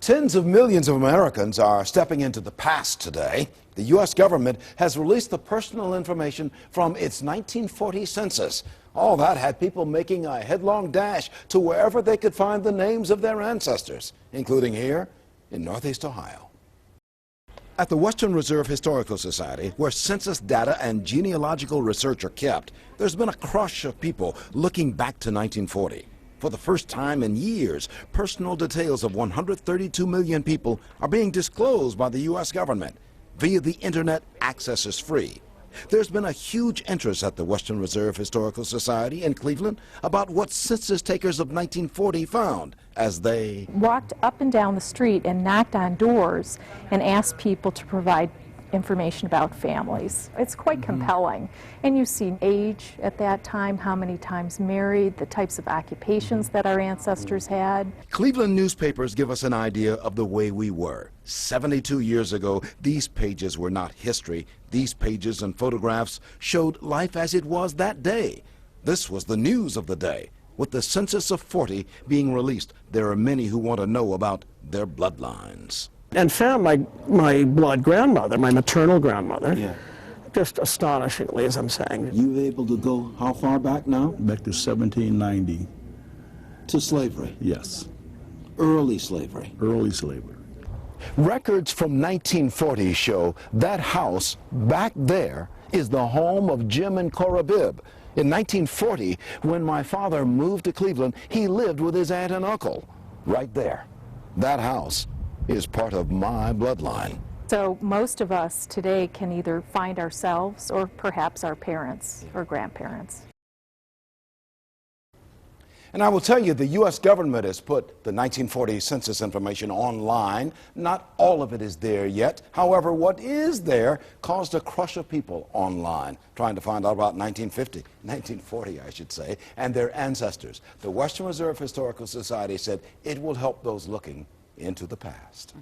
Tens of millions of Americans are stepping into the past today. The U.S. government has released the personal information from its 1940 census. All that had people making a headlong dash to wherever they could find the names of their ancestors, including here in Northeast Ohio. At the Western Reserve Historical Society, where census data and genealogical research are kept, there's been a crush of people looking back to 1940. For the first time in years, personal details of 132 million people are being disclosed by the U.S. government. Via the internet, access is free. There's been a huge interest at the Western Reserve Historical Society in Cleveland about what census takers of 1940 found as they walked up and down the street and knocked on doors and asked people to provide information about families. It's quite compelling. And you see age at that time, how many times married, the types of occupations that our ancestors had. Cleveland newspapers give us an idea of the way we were. 72 years ago, these pages were not history. These pages and photographs showed life as it was that day. This was the news of the day. With the census of 40 being released, there are many who want to know about their bloodlines. And found my blood grandmother, my maternal grandmother, just astonishingly, as I'm saying. You were able to go how far back now? Back to 1790. To slavery? Yes. Early slavery? Early slavery. Records from 1940 show that house back there is the home of Jim and Cora Bibb. In 1940, when my father moved to Cleveland, he lived with his aunt and uncle. Right there. That house is part of my bloodline. So most of us today can either find ourselves or perhaps our parents or grandparents. And I will tell you, the U.S. government has put the 1940 census information online. Not all of it is there yet. However, what is there caused a crush of people online trying to find out about 1940, I should say, and their ancestors. The Western Reserve Historical Society said it will help those looking into the past.